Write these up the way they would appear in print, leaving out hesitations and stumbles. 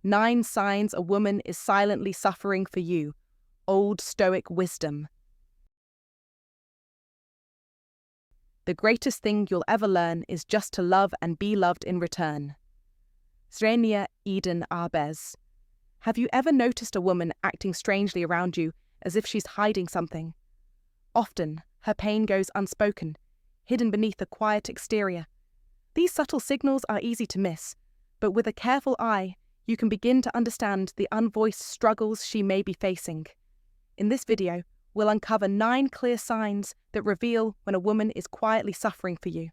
9 signs a woman is silently suffering for you. Old Stoic wisdom. The greatest thing you'll ever learn is just to love and be loved in return. Srenia Eden Arbez. Have you ever noticed a woman acting strangely around you as if she's hiding something? Often, her pain goes unspoken, hidden beneath a quiet exterior. These subtle signals are easy to miss, but with a careful eye, you can begin to understand the unvoiced struggles she may be facing. In this video, we'll uncover 9 clear signs that reveal when a woman is quietly suffering for you.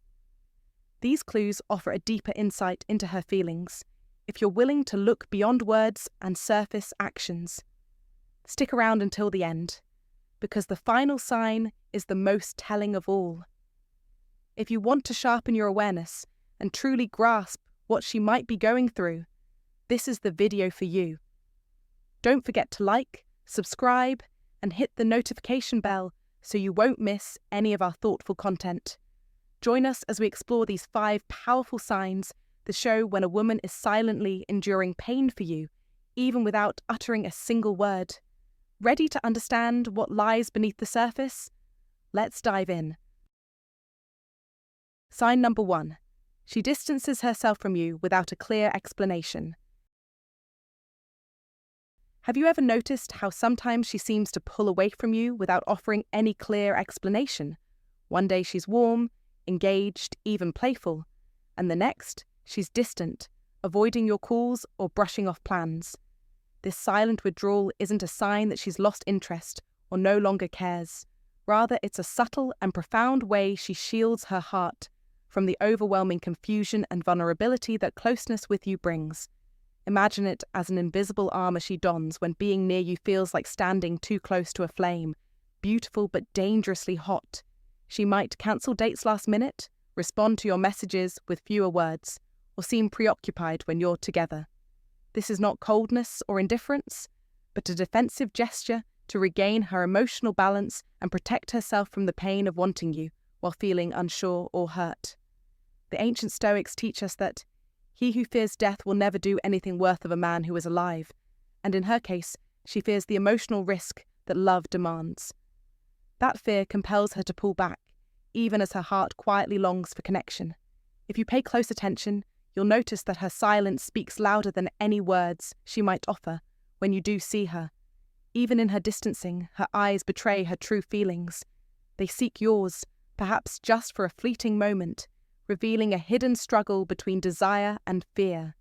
These clues offer a deeper insight into her feelings, if you're willing to look beyond words and surface actions. Stick around until the end, because the final sign is the most telling of all. If you want to sharpen your awareness and truly grasp what she might be going through, this is the video for you. Don't forget to like, subscribe, and hit the notification bell so you won't miss any of our thoughtful content. Join us as we explore these 5 powerful signs that show when a woman is silently enduring pain for you, even without uttering a single word. Ready to understand what lies beneath the surface? Let's dive in. Sign number 1. She distances herself from you without a clear explanation. Have you ever noticed how sometimes she seems to pull away from you without offering any clear explanation? One day she's warm, engaged, even playful, and the next, she's distant, avoiding your calls or brushing off plans. This silent withdrawal isn't a sign that she's lost interest or no longer cares. Rather, it's a subtle and profound way she shields her heart from the overwhelming confusion and vulnerability that closeness with you brings. Imagine it as an invisible armor she dons when being near you feels like standing too close to a flame, beautiful but dangerously hot. She might cancel dates last minute, respond to your messages with fewer words, or seem preoccupied when you're together. This is not coldness or indifference, but a defensive gesture to regain her emotional balance and protect herself from the pain of wanting you while feeling unsure or hurt. The ancient Stoics teach us that he who fears death will never do anything worth of a man who is alive, and in her case, she fears the emotional risk that love demands. That fear compels her to pull back, even as her heart quietly longs for connection. If you pay close attention, you'll notice that her silence speaks louder than any words she might offer when you do see her. Even in her distancing, her eyes betray her true feelings. They seek yours, perhaps just for a fleeting moment, revealing a hidden struggle between desire and fear.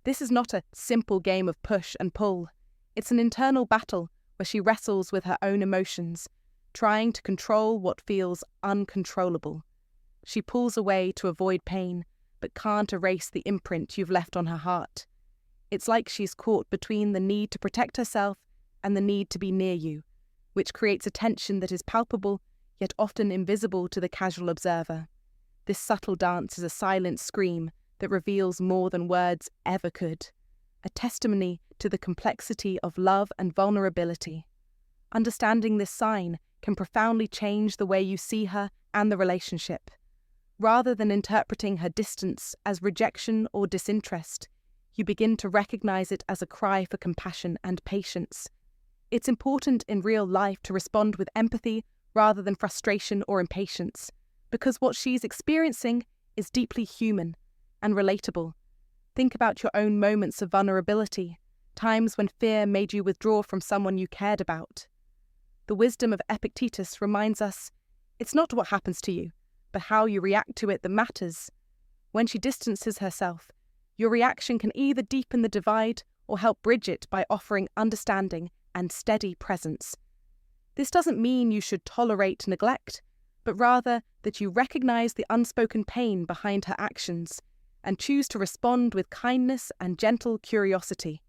This is not a simple game of push and pull. It's an internal battle where she wrestles with her own emotions, trying to control what feels uncontrollable. She pulls away to avoid pain, but can't erase the imprint you've left on her heart. It's like she's caught between the need to protect herself and the need to be near you, which creates a tension that is palpable, yet often invisible to the casual observer. This subtle dance is a silent scream that reveals more than words ever could, a testimony to the complexity of love and vulnerability. Understanding this sign can profoundly change the way you see her and the relationship. Rather than interpreting her distance as rejection or disinterest, you begin to recognize it as a cry for compassion and patience. It's important in real life to respond with empathy rather than frustration or impatience, because what she's experiencing is deeply human and relatable. Think about your own moments of vulnerability, times when fear made you withdraw from someone you cared about. The wisdom of Epictetus reminds us, it's not what happens to you, but how you react to it that matters. When she distances herself, your reaction can either deepen the divide or help bridge it by offering understanding and steady presence. This doesn't mean you should tolerate neglect, but rather that you recognize the unspoken pain behind her actions and choose to respond with kindness and gentle curiosity.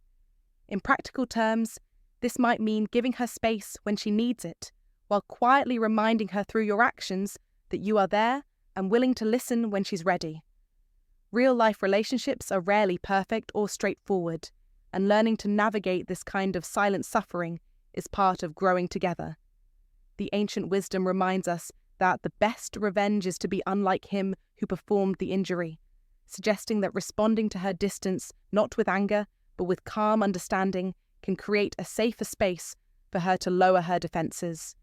In practical terms, this might mean giving her space when she needs it, while quietly reminding her through your actions that you are there and willing to listen when she's ready. Real-life relationships are rarely perfect or straightforward, and learning to navigate this kind of silent suffering is part of growing together. The ancient wisdom reminds us that the best revenge is to be unlike him who performed the injury, suggesting that responding to her distance not with anger, but with calm understanding can create a safer space for her to lower her defenses.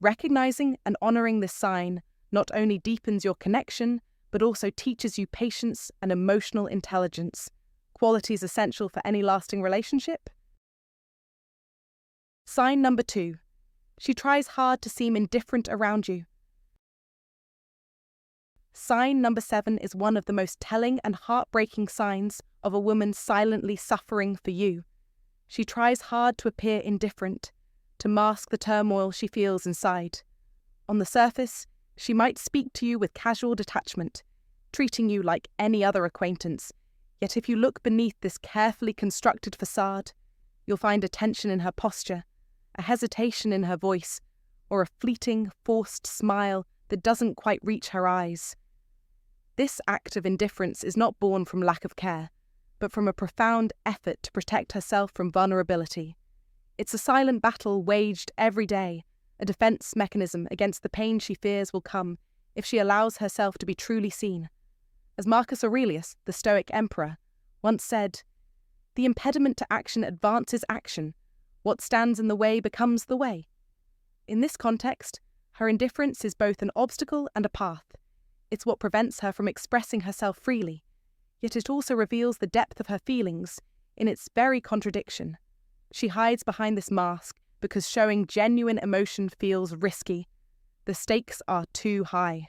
Recognizing and honoring this sign not only deepens your connection, but also teaches you patience and emotional intelligence, qualities essential for any lasting relationship. Sign number 2. She tries hard to seem indifferent around you. Sign number 7 is one of the most telling and heartbreaking signs of a woman silently suffering for you. She tries hard to appear indifferent, to mask the turmoil she feels inside. On the surface, she might speak to you with casual detachment, treating you like any other acquaintance. Yet if you look beneath this carefully constructed facade, you'll find a tension in her posture, a hesitation in her voice, or a fleeting, forced smile that doesn't quite reach her eyes. This act of indifference is not born from lack of care, but from a profound effort to protect herself from vulnerability. It's a silent battle waged every day, a defense mechanism against the pain she fears will come if she allows herself to be truly seen. As Marcus Aurelius, the Stoic emperor, once said, "The impediment to action advances action. What stands in the way becomes the way." In this context, her indifference is both an obstacle and a path. It's what prevents her from expressing herself freely, yet it also reveals the depth of her feelings in its very contradiction. She hides behind this mask because showing genuine emotion feels risky. The stakes are too high.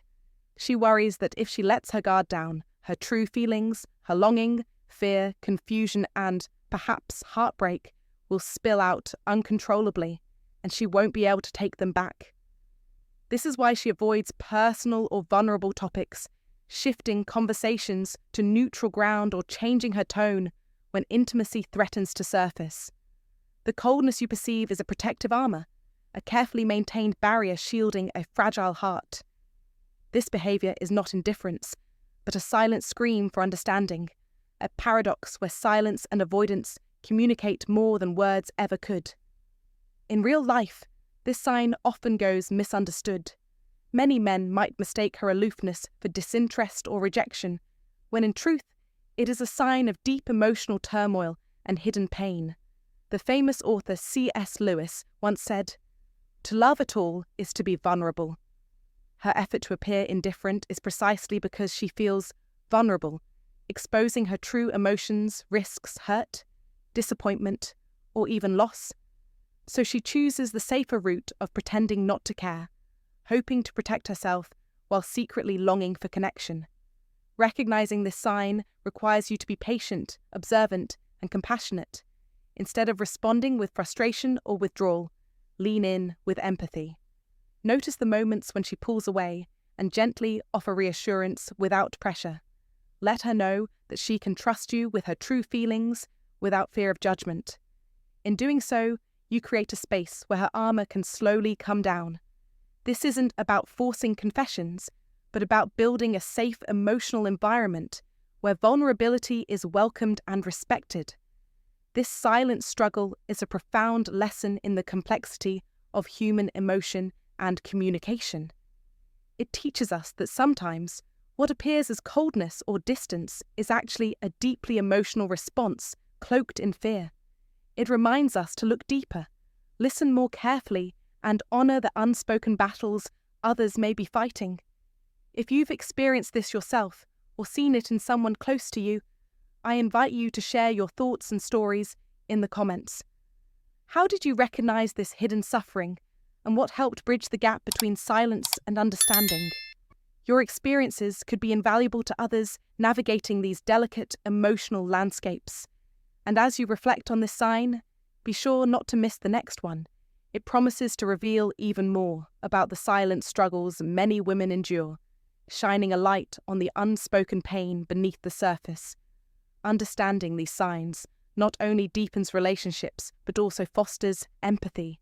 She worries that if she lets her guard down, her true feelings, her longing, fear, confusion, and, perhaps, heartbreak will spill out uncontrollably, and she won't be able to take them back. This is why she avoids personal or vulnerable topics, shifting conversations to neutral ground or changing her tone when intimacy threatens to surface. The coldness you perceive is a protective armor, a carefully maintained barrier shielding a fragile heart. This behavior is not indifference, but a silent scream for understanding, a paradox where silence and avoidance communicate more than words ever could. In real life, this sign often goes misunderstood. Many men might mistake her aloofness for disinterest or rejection, when in truth, it is a sign of deep emotional turmoil and hidden pain. The famous author C.S. Lewis once said, "To love at all is to be vulnerable." Her effort to appear indifferent is precisely because she feels vulnerable, exposing her true emotions risks hurt, disappointment, or even loss. So she chooses the safer route of pretending not to care, hoping to protect herself while secretly longing for connection. Recognizing this sign requires you to be patient, observant, and compassionate. Instead of responding with frustration or withdrawal, lean in with empathy. Notice the moments when she pulls away and gently offer reassurance without pressure. Let her know that she can trust you with her true feelings without fear of judgment. In doing so, you create a space where her armor can slowly come down. This isn't about forcing confessions, but about building a safe emotional environment where vulnerability is welcomed and respected. This silent struggle is a profound lesson in the complexity of human emotion and communication. It teaches us that sometimes what appears as coldness or distance is actually a deeply emotional response cloaked in fear. It reminds us to look deeper, listen more carefully, and honor the unspoken battles others may be fighting. If you've experienced this yourself or seen it in someone close to you, I invite you to share your thoughts and stories in the comments. How did you recognize this hidden suffering, and what helped bridge the gap between silence and understanding? Your experiences could be invaluable to others navigating these delicate emotional landscapes. And as you reflect on this sign, be sure not to miss the next one. It promises to reveal even more about the silent struggles many women endure, shining a light on the unspoken pain beneath the surface. Understanding these signs not only deepens relationships, but also fosters empathy,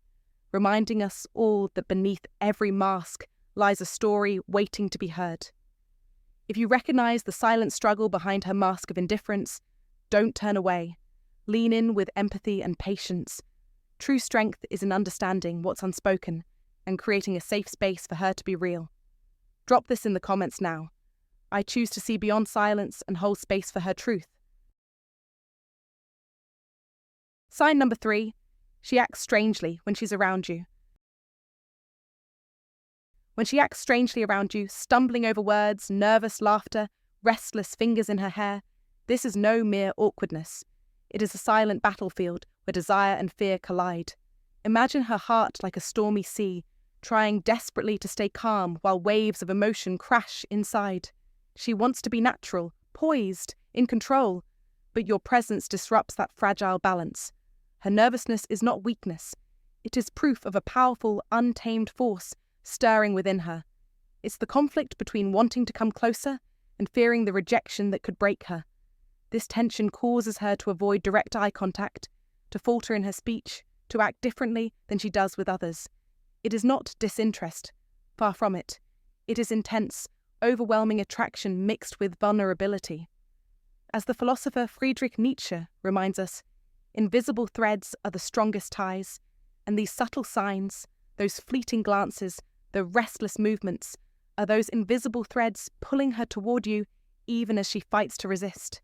reminding us all that beneath every mask lies a story waiting to be heard. If you recognize the silent struggle behind her mask of indifference, don't turn away. Lean in with empathy and patience. True strength is in understanding what's unspoken and creating a safe space for her to be real. Drop this in the comments now. I choose to see beyond silence and hold space for her truth. Sign number 3. She acts strangely when she's around you. When she acts strangely around you, stumbling over words, nervous laughter, restless fingers in her hair, this is no mere awkwardness. It is a silent battlefield where desire and fear collide. Imagine her heart like a stormy sea, trying desperately to stay calm while waves of emotion crash inside. She wants to be natural, poised, in control, but your presence disrupts that fragile balance. Her nervousness is not weakness. It is proof of a powerful, untamed force stirring within her. It's the conflict between wanting to come closer and fearing the rejection that could break her. This tension causes her to avoid direct eye contact, to falter in her speech, to act differently than she does with others. It is not disinterest, far from it. It is intense, overwhelming attraction mixed with vulnerability. As the philosopher Friedrich Nietzsche reminds us, invisible threads are the strongest ties, and these subtle signs, those fleeting glances, the restless movements, are those invisible threads pulling her toward you even as she fights to resist.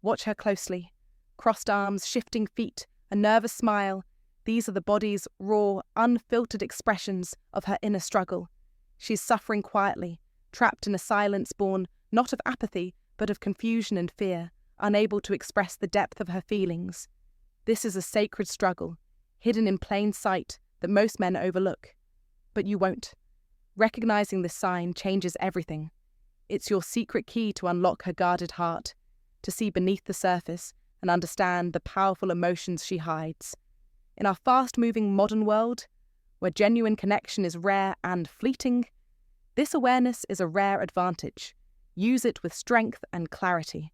Watch her closely. Crossed arms, shifting feet, a nervous smile. These are the body's raw, unfiltered expressions of her inner struggle. She's suffering quietly, trapped in a silence born not of apathy, but of confusion and fear, unable to express the depth of her feelings. This is a sacred struggle, hidden in plain sight, that most men overlook. But you won't. Recognizing this sign changes everything. It's your secret key to unlock her guarded heart, to see beneath the surface and understand the powerful emotions she hides. In our fast-moving modern world, where genuine connection is rare and fleeting, this awareness is a rare advantage. Use it with strength and clarity.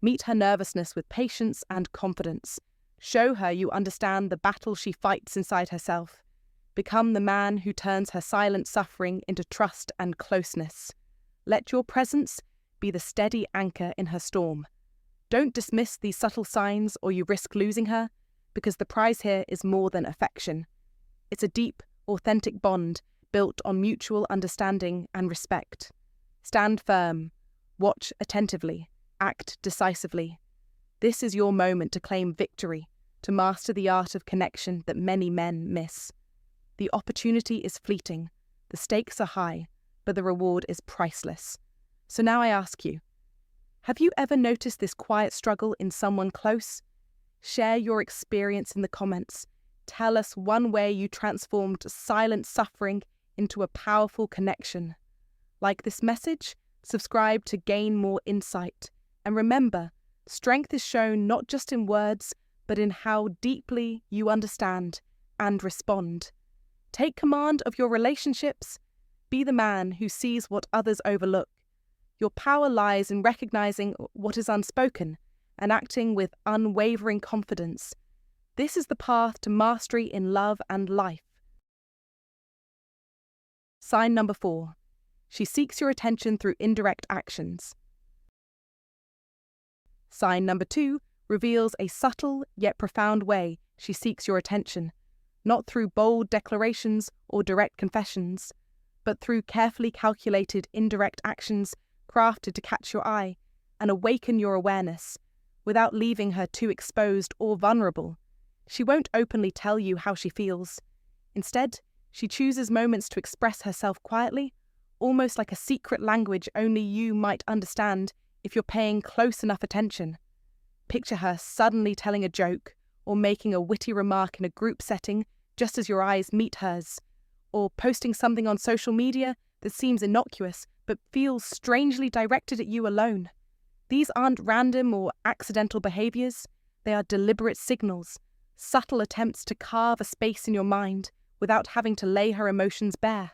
Meet her nervousness with patience and confidence. Show her you understand the battle she fights inside herself. Become the man who turns her silent suffering into trust and closeness. Let your presence be the steady anchor in her storm. Don't dismiss these subtle signs or you risk losing her, because the prize here is more than affection. It's a deep, authentic bond built on mutual understanding and respect. Stand firm, watch attentively, act decisively. This is your moment to claim victory, to master the art of connection that many men miss. The opportunity is fleeting, the stakes are high, but the reward is priceless. So now I ask you, have you ever noticed this quiet struggle in someone close? Share your experience in the comments. Tell us one way you transformed silent suffering into a powerful connection. Like this message, subscribe to gain more insight. And remember, strength is shown not just in words, but in how deeply you understand and respond. Take command of your relationships. Be the man who sees what others overlook. Your power lies in recognizing what is unspoken and acting with unwavering confidence. This is the path to mastery in love and life. Sign number 4. She seeks your attention through indirect actions. Sign number 2 reveals a subtle yet profound way she seeks your attention, not through bold declarations or direct confessions, but through carefully calculated indirect actions crafted to catch your eye and awaken your awareness, without leaving her too exposed or vulnerable. She won't openly tell you how she feels. Instead, she chooses moments to express herself quietly, almost like a secret language only you might understand if you're paying close enough attention. Picture her suddenly telling a joke or making a witty remark in a group setting just as your eyes meet hers, or posting something on social media that seems innocuous but feels strangely directed at you alone. These aren't random or accidental behaviors. They are deliberate signals, subtle attempts to carve a space in your mind without having to lay her emotions bare.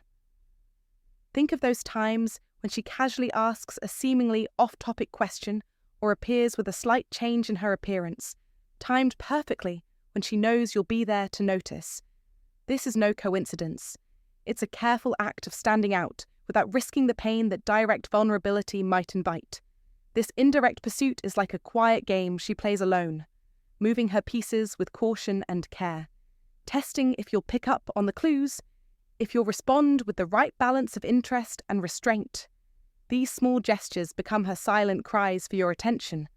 Think of those times when she casually asks a seemingly off-topic question or appears with a slight change in her appearance, timed perfectly when she knows you'll be there to notice. This is no coincidence. It's a careful act of standing out without risking the pain that direct vulnerability might invite. This indirect pursuit is like a quiet game she plays alone, moving her pieces with caution and care, testing if you'll pick up on the clues, if you'll respond with the right balance of interest and restraint. These small gestures become her silent cries for your attention,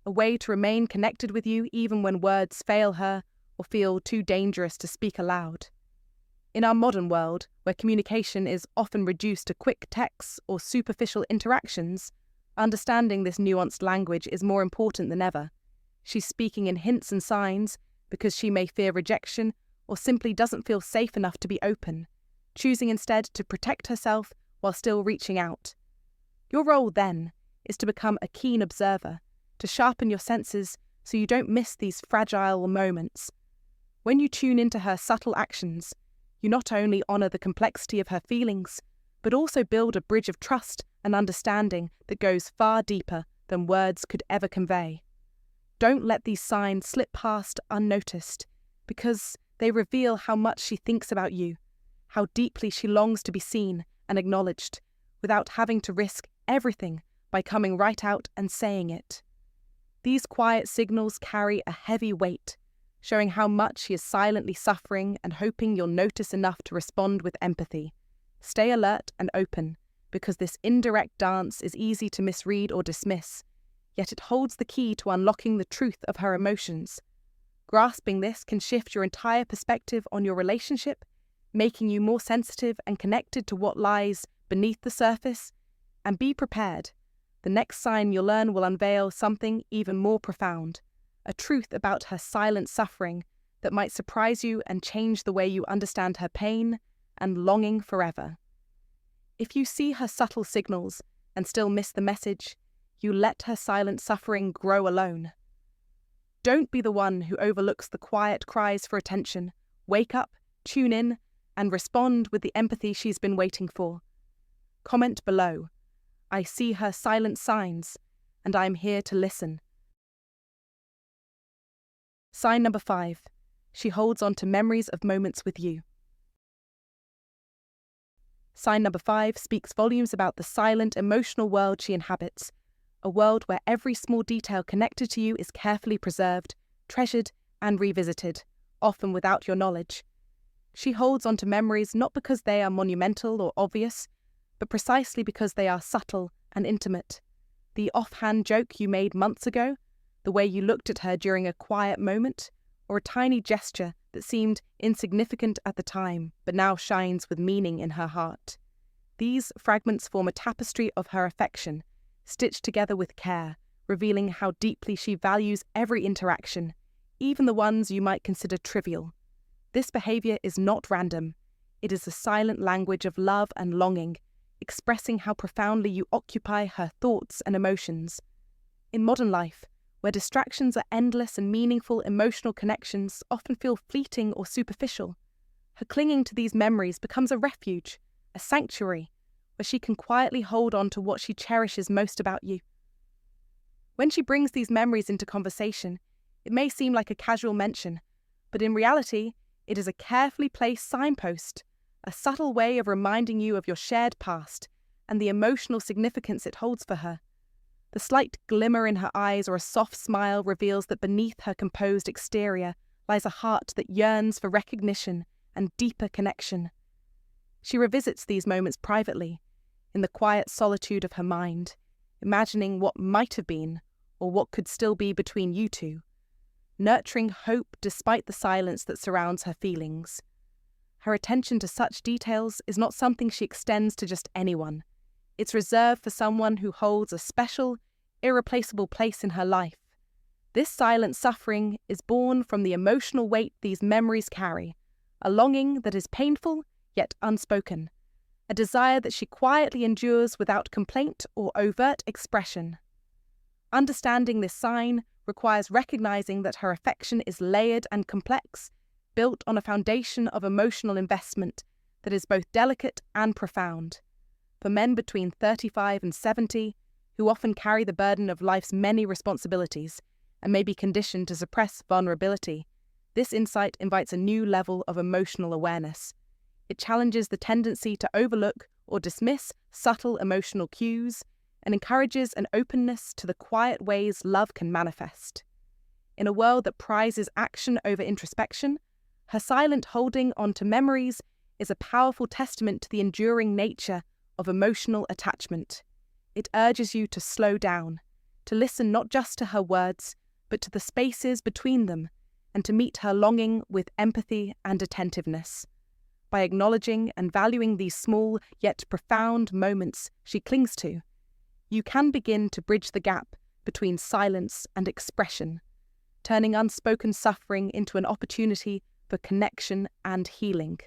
a way to remain connected with you even when words fail her or feel too dangerous to speak aloud. In our modern world, where communication is often reduced to quick texts or superficial interactions, understanding this nuanced language is more important than ever. She's speaking in hints and signs because she may fear rejection or simply doesn't feel safe enough to be open, choosing instead to protect herself while still reaching out. Your role, then, is to become a keen observer, to sharpen your senses so you don't miss these fragile moments. When you tune into her subtle actions, you not only honour the complexity of her feelings, but also build a bridge of trust and understanding that goes far deeper than words could ever convey. Don't let these signs slip past unnoticed, because they reveal how much she thinks about you, how deeply she longs to be seen and acknowledged, without having to risk everything by coming right out and saying it. These quiet signals carry a heavy weight, showing how much she is silently suffering and hoping you'll notice enough to respond with empathy. Stay alert and open, because this indirect dance is easy to misread or dismiss, yet it holds the key to unlocking the truth of her emotions. Grasping this can shift your entire perspective on your relationship, making you more sensitive and connected to what lies beneath the surface. And be prepared. The next sign you'll learn will unveil something even more profound, a truth about her silent suffering that might surprise you and change the way you understand her pain and longing forever. If you see her subtle signals and still miss the message, you let her silent suffering grow alone. Don't be the one who overlooks the quiet cries for attention. Wake up, tune in, and respond with the empathy she's been waiting for. Comment below. I see her silent signs, and I am here to listen. Sign number 5. She holds on to memories of moments with you. Sign number 5 speaks volumes about the silent, emotional world she inhabits, a world where every small detail connected to you is carefully preserved, treasured, and revisited, often without your knowledge. She holds on to memories not because they are monumental or obvious, but precisely because they are subtle and intimate. The offhand joke you made months ago, the way you looked at her during a quiet moment, or a tiny gesture that seemed insignificant at the time, but now shines with meaning in her heart. These fragments form a tapestry of her affection, stitched together with care, revealing how deeply she values every interaction, even the ones you might consider trivial. This behaviour is not random. It is a silent language of love and longing, expressing how profoundly you occupy her thoughts and emotions. In modern life, where distractions are endless and meaningful emotional connections often feel fleeting or superficial, her clinging to these memories becomes a refuge, a sanctuary, where she can quietly hold on to what she cherishes most about you. When she brings these memories into conversation, it may seem like a casual mention, but in reality, it is a carefully placed signpost, a subtle way of reminding you of your shared past and the emotional significance it holds for her. The slight glimmer in her eyes or a soft smile reveals that beneath her composed exterior lies a heart that yearns for recognition and deeper connection. She revisits these moments privately, in the quiet solitude of her mind, imagining what might have been or what could still be between you two, nurturing hope despite the silence that surrounds her feelings. Her attention to such details is not something she extends to just anyone. It's reserved for someone who holds a special, irreplaceable place in her life. This silent suffering is born from the emotional weight these memories carry, a longing that is painful yet unspoken, a desire that she quietly endures without complaint or overt expression. Understanding this sign requires recognizing that her affection is layered and complex, built on a foundation of emotional investment that is both delicate and profound. For men between 35 and 70, who often carry the burden of life's many responsibilities and may be conditioned to suppress vulnerability, this insight invites a new level of emotional awareness. It challenges the tendency to overlook or dismiss subtle emotional cues and encourages an openness to the quiet ways love can manifest. In a world that prizes action over introspection, her silent holding onto memories is a powerful testament to the enduring nature of emotional attachment. It urges you to slow down, to listen not just to her words, but to the spaces between them, and to meet her longing with empathy and attentiveness. By acknowledging and valuing these small yet profound moments she clings to, you can begin to bridge the gap between silence and expression, turning unspoken suffering into an opportunity for connection and healing.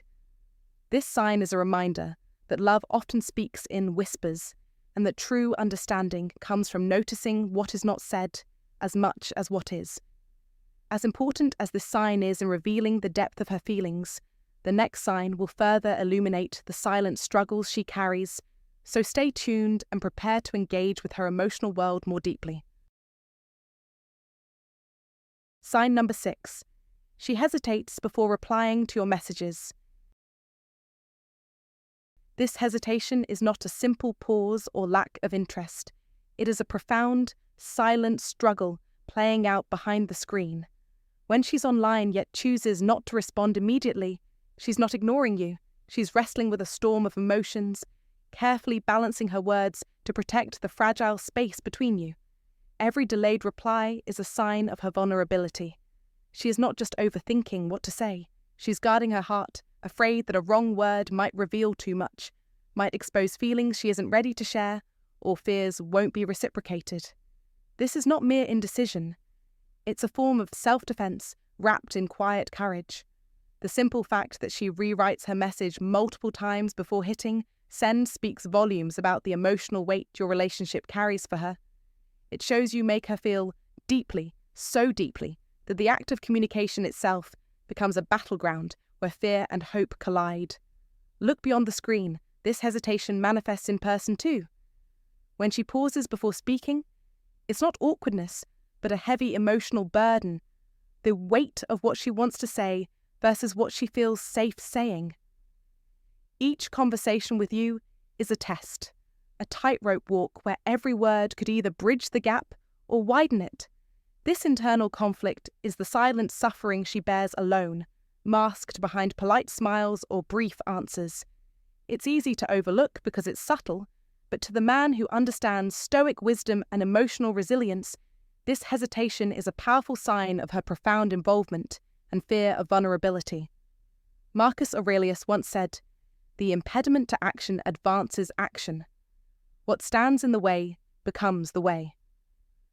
This sign is a reminder that love often speaks in whispers, and that true understanding comes from noticing what is not said as much as what is. As important as this sign is in revealing the depth of her feelings, the next sign will further illuminate the silent struggles she carries, so stay tuned and prepare to engage with her emotional world more deeply. Sign number 6. She hesitates before replying to your messages. This hesitation is not a simple pause or lack of interest. It is a profound, silent struggle playing out behind the screen. When she's online yet chooses not to respond immediately, she's not ignoring you. She's wrestling with a storm of emotions, carefully balancing her words to protect the fragile space between you. Every delayed reply is a sign of her vulnerability. She is not just overthinking what to say. She's guarding her heart, afraid that a wrong word might reveal too much, might expose feelings she isn't ready to share, or fears won't be reciprocated. This is not mere indecision. It's a form of self-defense wrapped in quiet courage. The simple fact that she rewrites her message multiple times before hitting send speaks volumes about the emotional weight your relationship carries for her. It shows you make her feel deeply, so deeply, that the act of communication itself becomes a battleground where fear and hope collide. Look beyond the screen. This hesitation manifests in person too. When she pauses before speaking, it's not awkwardness, but a heavy emotional burden, the weight of what she wants to say versus what she feels safe saying. Each conversation with you is a test, a tightrope walk where every word could either bridge the gap or widen it. This internal conflict is the silent suffering she bears alone, masked behind polite smiles or brief answers. It's easy to overlook because it's subtle, but to the man who understands Stoic wisdom and emotional resilience, this hesitation is a powerful sign of her profound involvement and fear of vulnerability. Marcus Aurelius once said, "The impediment to action advances action. What stands in the way becomes the way."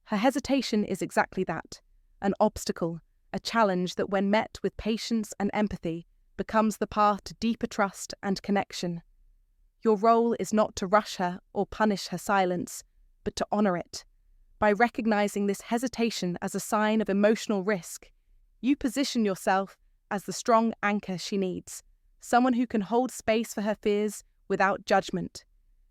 Her hesitation is exactly that, an obstacle, a challenge that when met with patience and empathy becomes the path to deeper trust and connection. Your role is not to rush her or punish her silence, but to honour it. By recognising this hesitation as a sign of emotional risk, you position yourself as the strong anchor she needs, someone who can hold space for her fears without judgment.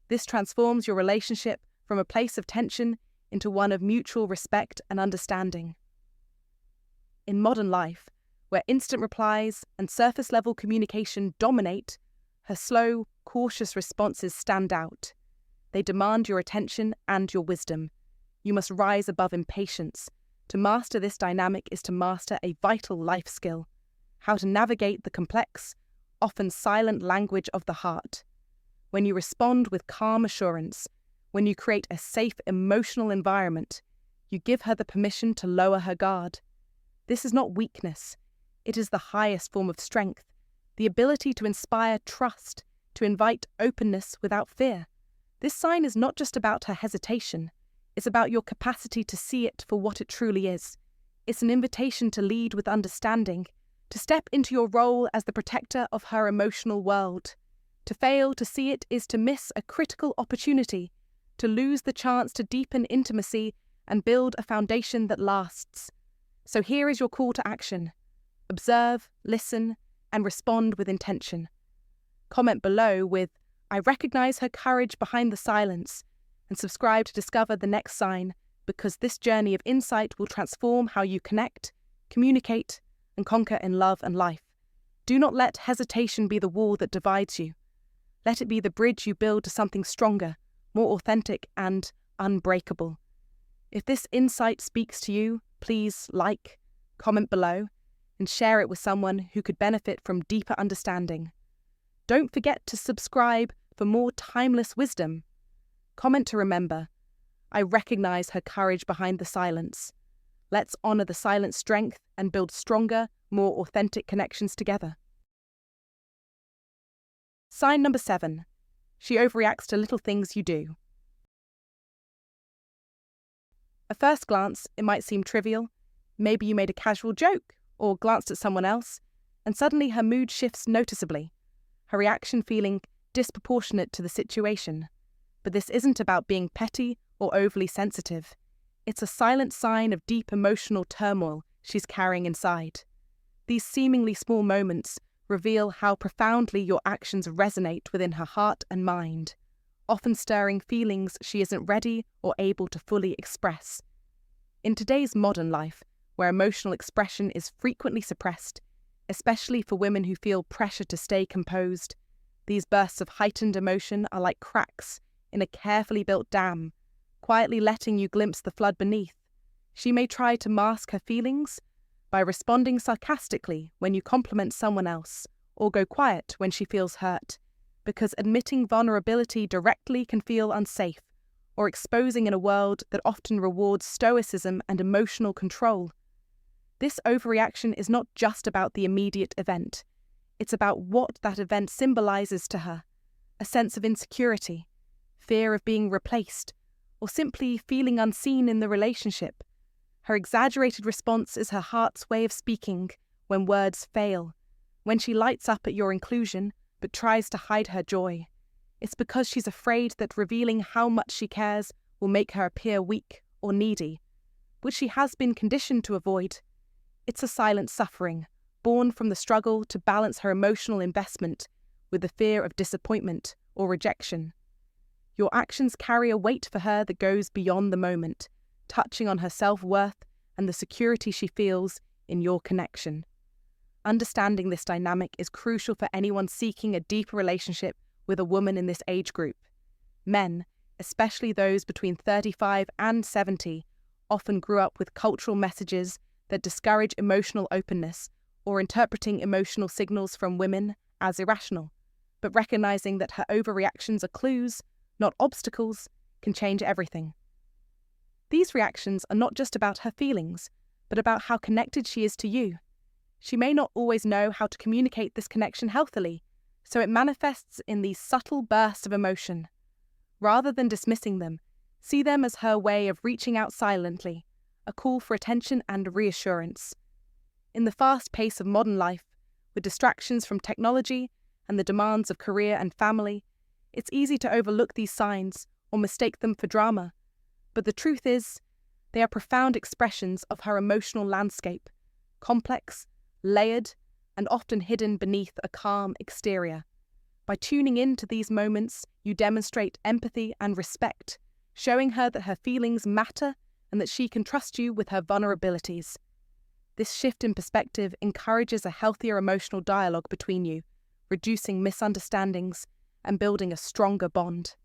This transforms your relationship from a place of tension into one of mutual respect and understanding. In modern life, where instant replies and surface-level communication dominate, her slow, cautious responses stand out. They demand your attention and your wisdom. You must rise above impatience. To master this dynamic is to master a vital life skill: how to navigate the complex, often silent language of the heart. When you respond with calm assurance, when you create a safe emotional environment, you give her the permission to lower her guard. This is not weakness. It is the highest form of strength, the ability to inspire trust, to invite openness without fear. This sign is not just about her hesitation. It's about your capacity to see it for what it truly is. It's an invitation to lead with understanding, to step into your role as the protector of her emotional world. To fail to see it is to miss a critical opportunity, to lose the chance to deepen intimacy and build a foundation that lasts. So here is your call to action. Observe, listen, and respond with intention. Comment below with, "I recognize her courage behind the silence," and subscribe to discover the next sign, because this journey of insight will transform how you connect, communicate, and conquer in love and life. Do not let hesitation be the wall that divides you. Let it be the bridge you build to something stronger, more authentic, and unbreakable. If this insight speaks to you, please like, comment below, and share it with someone who could benefit from deeper understanding. Don't forget to subscribe for more timeless wisdom. Comment to remember. I recognize her courage behind the silence. Let's honor the silent strength and build stronger, more authentic connections together. Sign number 7. She overreacts to little things you do. At first glance, it might seem trivial. Maybe you made a casual joke or glanced at someone else, and suddenly her mood shifts noticeably, her reaction feeling disproportionate to the situation. But this isn't about being petty or overly sensitive. It's a silent sign of deep emotional turmoil she's carrying inside. These seemingly small moments reveal how profoundly your actions resonate within her heart and mind, often stirring feelings she isn't ready or able to fully express. In today's modern life, where emotional expression is frequently suppressed, especially for women who feel pressure to stay composed, these bursts of heightened emotion are like cracks in a carefully built dam, quietly letting you glimpse the flood beneath. She may try to mask her feelings by responding sarcastically when you compliment someone else, or go quiet when she feels hurt, because admitting vulnerability directly can feel unsafe, or exposing in a world that often rewards stoicism and emotional control. This overreaction is not just about the immediate event. It's about what that event symbolizes to her: a sense of insecurity, fear of being replaced, or simply feeling unseen in the relationship. Her exaggerated response is her heart's way of speaking when words fail, when she lights up at your inclusion but tries to hide her joy. It's because she's afraid that revealing how much she cares will make her appear weak or needy, which she has been conditioned to avoid. It's a silent suffering, born from the struggle to balance her emotional investment with the fear of disappointment or rejection. Your actions carry a weight for her that goes beyond the moment, touching on her self-worth and the security she feels in your connection. Understanding this dynamic is crucial for anyone seeking a deeper relationship with a woman in this age group. Men, especially those between 35 and 70, often grew up with cultural messages that discourage emotional openness or interpreting emotional signals from women as irrational, but recognizing that her overreactions are clues, not obstacles, can change everything. These reactions are not just about her feelings, but about how connected she is to you. She may not always know how to communicate this connection healthily, so it manifests in these subtle bursts of emotion. Rather than dismissing them, see them as her way of reaching out silently, a call for attention and reassurance. In the fast pace of modern life, with distractions from technology and the demands of career and family, it's easy to overlook these signs or mistake them for drama. But the truth is, they are profound expressions of her emotional landscape, complex, layered, and often hidden beneath a calm exterior. By tuning in to these moments, you demonstrate empathy and respect, showing her that her feelings matter and that she can trust you with her vulnerabilities. This shift in perspective encourages a healthier emotional dialogue between you, reducing misunderstandings and building a stronger bond.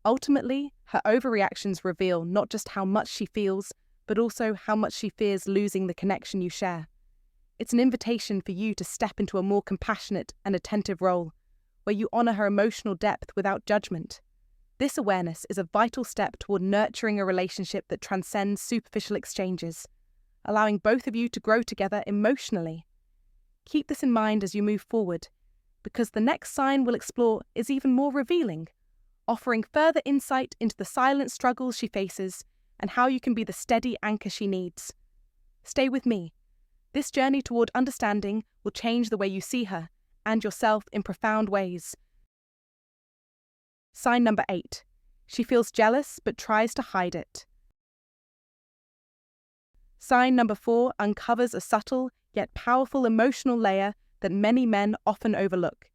Ultimately, her overreactions reveal not just how much she feels, but also how much she fears losing the connection you share. It's an invitation for you to step into a more compassionate and attentive role, where you honor her emotional depth without judgment. This awareness is a vital step toward nurturing a relationship that transcends superficial exchanges, allowing both of you to grow together emotionally. Keep this in mind as you move forward, because the next sign we'll explore is even more revealing, offering further insight into the silent struggles she faces and how you can be the steady anchor she needs. Stay with me. This journey toward understanding will change the way you see her and yourself in profound ways. Sign number 8. She feels jealous but tries to hide it. Sign number 4 uncovers a subtle yet powerful emotional layer that many men often overlook: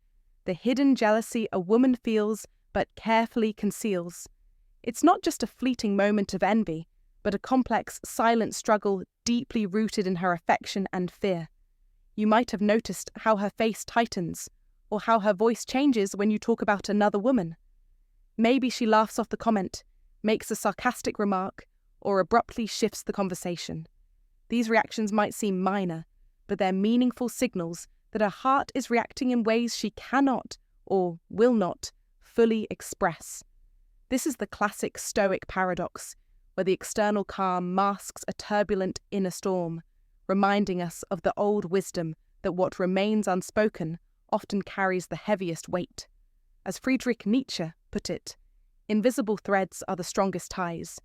the hidden jealousy a woman feels but carefully conceals. It's not just a fleeting moment of envy, but a complex, silent struggle deeply rooted in her affection and fear. You might have noticed how her face tightens, or how her voice changes when you talk about another woman. Maybe she laughs off the comment, makes a sarcastic remark, or abruptly shifts the conversation. These reactions might seem minor, but they're meaningful signals that her heart is reacting in ways she cannot, or will not, fully express. This is the classic Stoic paradox, where the external calm masks a turbulent inner storm, reminding us of the old wisdom that what remains unspoken often carries the heaviest weight. As Friedrich Nietzsche put it, invisible threads are the strongest ties.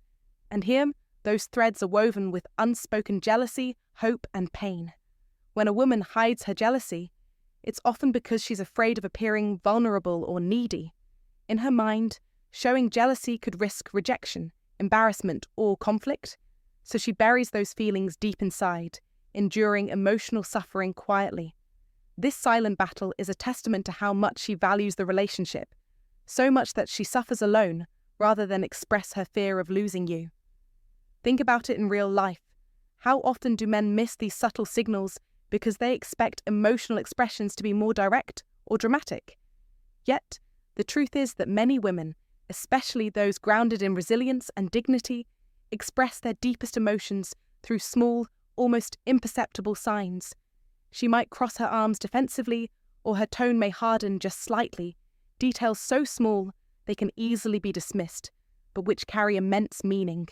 And here, those threads are woven with unspoken jealousy, hope, and pain. When a woman hides her jealousy, it's often because she's afraid of appearing vulnerable or needy. In her mind, showing jealousy could risk rejection, embarrassment, or conflict, so she buries those feelings deep inside, enduring emotional suffering quietly. This silent battle is a testament to how much she values the relationship, so much that she suffers alone rather than express her fear of losing you. Think about it in real life. How often do men miss these subtle signals because they expect emotional expressions to be more direct or dramatic? Yet, the truth is that many women, especially those grounded in resilience and dignity, express their deepest emotions through small, almost imperceptible signs. She might cross her arms defensively, or her tone may harden just slightly, details so small they can easily be dismissed, but which carry immense meaning.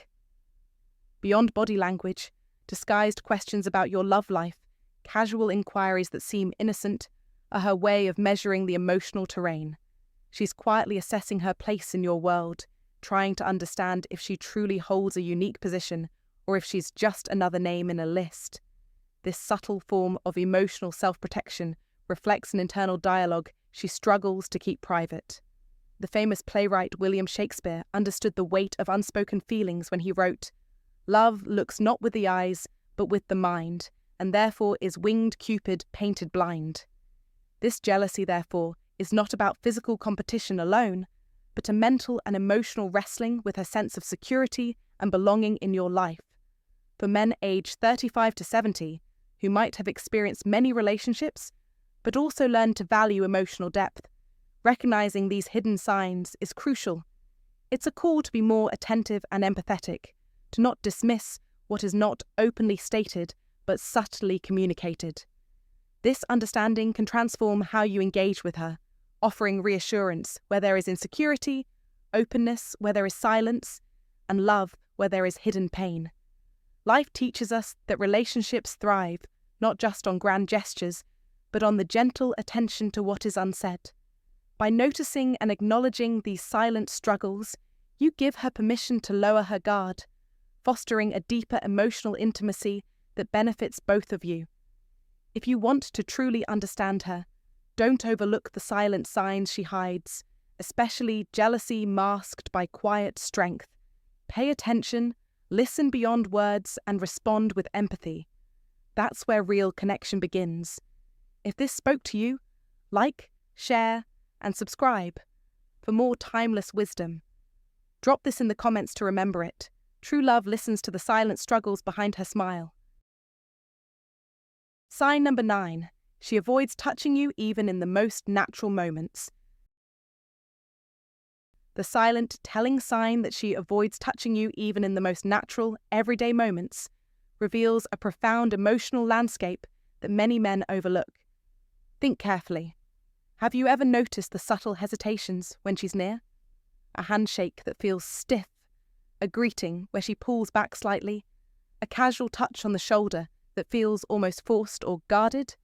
Beyond body language, disguised questions about your love life, casual inquiries that seem innocent, are her way of measuring the emotional terrain. She's quietly assessing her place in your world, trying to understand if she truly holds a unique position or if she's just another name in a list. This subtle form of emotional self-protection reflects an internal dialogue she struggles to keep private. The famous playwright William Shakespeare understood the weight of unspoken feelings when he wrote, "Love looks not with the eyes, but with the mind, and therefore is winged Cupid painted blind." This jealousy, therefore, is not about physical competition alone, but a mental and emotional wrestling with her sense of security and belonging in your life. For men aged 35 to 70, who might have experienced many relationships, but also learned to value emotional depth, recognizing these hidden signs is crucial. It's a call to be more attentive and empathetic, to not dismiss what is not openly stated, but subtly communicated. This understanding can transform how you engage with her, offering reassurance where there is insecurity, openness where there is silence, and love where there is hidden pain. Life teaches us that relationships thrive not just on grand gestures, but on the gentle attention to what is unsaid. By noticing and acknowledging these silent struggles, you give her permission to lower her guard, fostering a deeper emotional intimacy that benefits both of you. If you want to truly understand her, don't overlook the silent signs she hides, especially jealousy masked by quiet strength. Pay attention, listen beyond words, and respond with empathy. That's where real connection begins. If this spoke to you, like, share, and subscribe for more timeless wisdom. Drop this in the comments to remember it. True love listens to the silent struggles behind her smile. Sign number 9. She avoids touching you even in the most natural moments. The silent, telling sign that she avoids touching you even in the most natural, everyday moments reveals a profound emotional landscape that many men overlook. Think carefully. Have you ever noticed the subtle hesitations when she's near? A handshake that feels stiff, a greeting where she pulls back slightly, a casual touch on the shoulder that feels almost forced or guarded?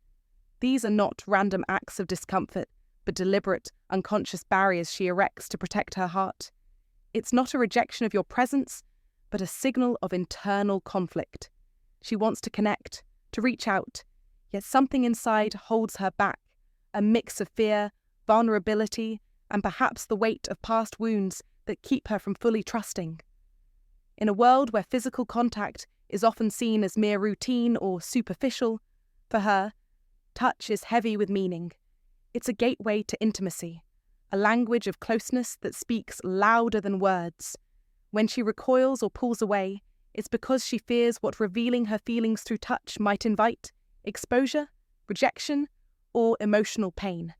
These are not random acts of discomfort, but deliberate, unconscious barriers she erects to protect her heart. It's not a rejection of your presence, but a signal of internal conflict. She wants to connect, to reach out, yet something inside holds her back, a mix of fear, vulnerability, and perhaps the weight of past wounds that keep her from fully trusting. In a world where physical contact is often seen as mere routine or superficial, for her, touch is heavy with meaning. It's a gateway to intimacy, a language of closeness that speaks louder than words. When she recoils or pulls away, it's because she fears what revealing her feelings through touch might invite: exposure, rejection, or emotional pain.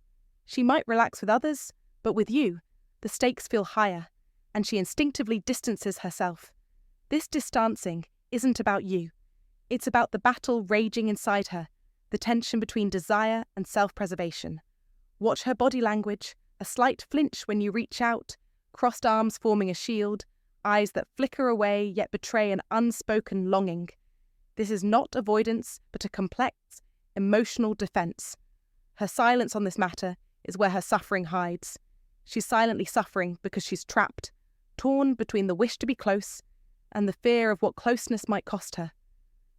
She might relax with others, but with you, the stakes feel higher, and she instinctively distances herself. This distancing isn't about you. It's about the battle raging inside her, the tension between desire and self-preservation. Watch her body language, a slight flinch when you reach out, crossed arms forming a shield, eyes that flicker away yet betray an unspoken longing. This is not avoidance, but a complex, emotional defense. Her silence on this matter is where her suffering hides. She's silently suffering because she's trapped, torn between the wish to be close and the fear of what closeness might cost her.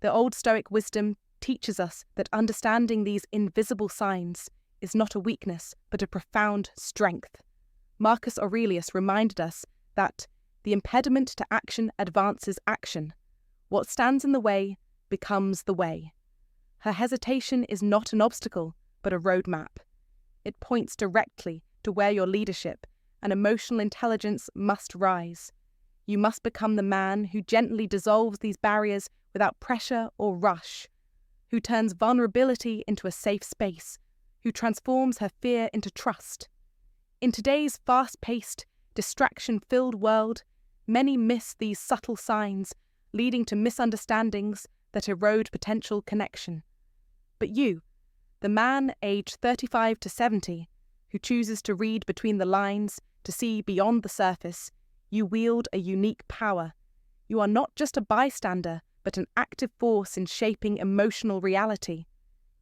The Old Stoic wisdom teaches us that understanding these invisible signs is not a weakness, but a profound strength. Marcus Aurelius reminded us that the impediment to action advances action. What stands in the way becomes the way. Her hesitation is not an obstacle, but a roadmap. It points directly to where your leadership and emotional intelligence must rise. You must become the man who gently dissolves these barriers without pressure or rush, who turns vulnerability into a safe space, who transforms her fear into trust. In today's fast-paced, distraction-filled world, many miss these subtle signs, leading to misunderstandings that erode potential connection. But you, the man aged 35 to 70, who chooses to read between the lines, to see beyond the surface, you wield a unique power. You are not just a bystander, but an active force in shaping emotional reality.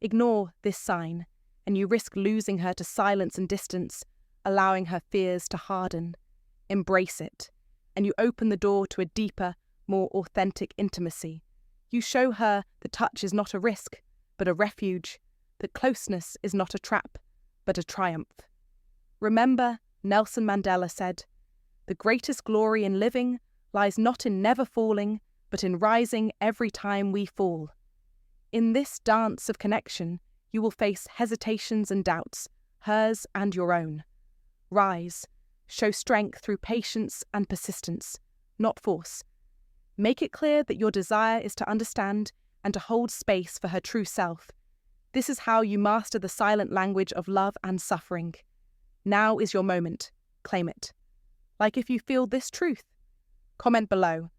Ignore this sign, and you risk losing her to silence and distance, allowing her fears to harden. Embrace it, and you open the door to a deeper, more authentic intimacy. You show her that touch is not a risk, but a refuge, that closeness is not a trap, but a triumph. Remember, Nelson Mandela said, "The greatest glory in living lies not in never falling, but in rising every time we fall." In this dance of connection, you will face hesitations and doubts, hers and your own. Rise, show strength through patience and persistence, not force. Make it clear that your desire is to understand and to hold space for her true self. This is how you master the silent language of love and suffering. Now is your moment. Claim it. Like if you feel this truth. Comment below.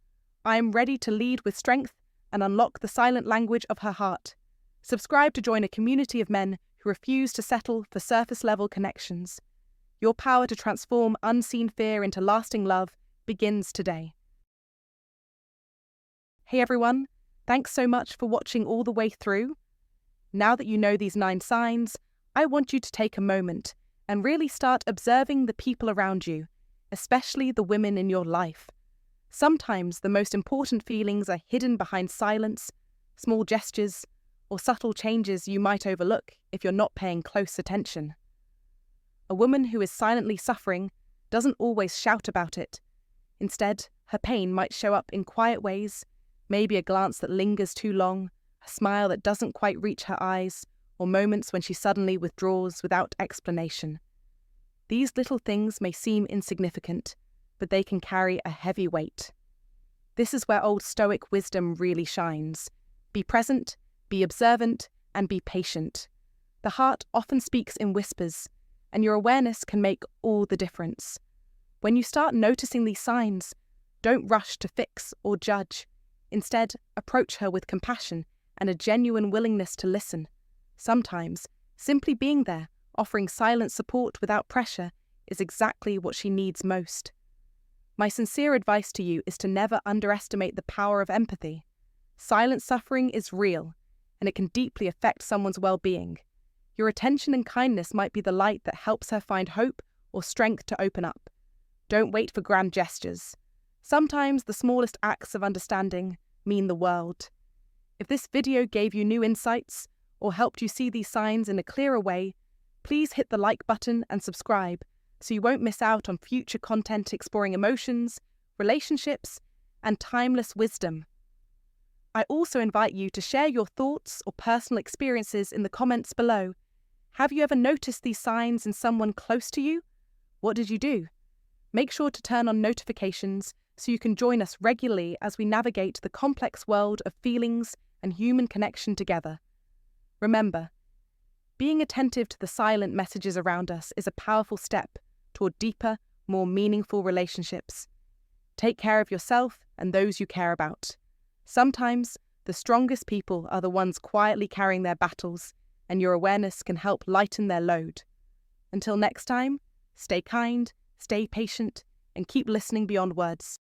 I am ready to lead with strength and unlock the silent language of her heart. Subscribe to join a community of men who refuse to settle for surface-level connections. Your power to transform unseen fear into lasting love begins today. Hey everyone, thanks so much for watching all the way through. Now that you know these 9 signs, I want you to take a moment and really start observing the people around you, especially the women in your life. Sometimes the most important feelings are hidden behind silence, small gestures, or subtle changes you might overlook if you're not paying close attention. A woman who is silently suffering doesn't always shout about it. Instead, her pain might show up in quiet ways, maybe a glance that lingers too long, a smile that doesn't quite reach her eyes, or moments when she suddenly withdraws without explanation. These little things may seem insignificant, but they can carry a heavy weight. This is where Old Stoic wisdom really shines. Be present, be observant, and be patient. The heart often speaks in whispers, and your awareness can make all the difference. When you start noticing these signs, don't rush to fix or judge. Instead, approach her with compassion and a genuine willingness to listen. Sometimes, simply being there, offering silent support without pressure, is exactly what she needs most. My sincere advice to you is to never underestimate the power of empathy. Silent suffering is real, and it can deeply affect someone's well-being. Your attention and kindness might be the light that helps her find hope or strength to open up. Don't wait for grand gestures. Sometimes the smallest acts of understanding mean the world. If this video gave you new insights or helped you see these signs in a clearer way, please hit the like button and subscribe so you won't miss out on future content exploring emotions, relationships, and timeless wisdom. I also invite you to share your thoughts or personal experiences in the comments below. Have you ever noticed these signs in someone close to you? What did you do? Make sure to turn on notifications so you can join us regularly as we navigate the complex world of feelings and human connection together. Remember, being attentive to the silent messages around us is a powerful step toward deeper, more meaningful relationships. Take care of yourself and those you care about. Sometimes, the strongest people are the ones quietly carrying their battles, and your awareness can help lighten their load. Until next time, stay kind, stay patient, and keep listening beyond words.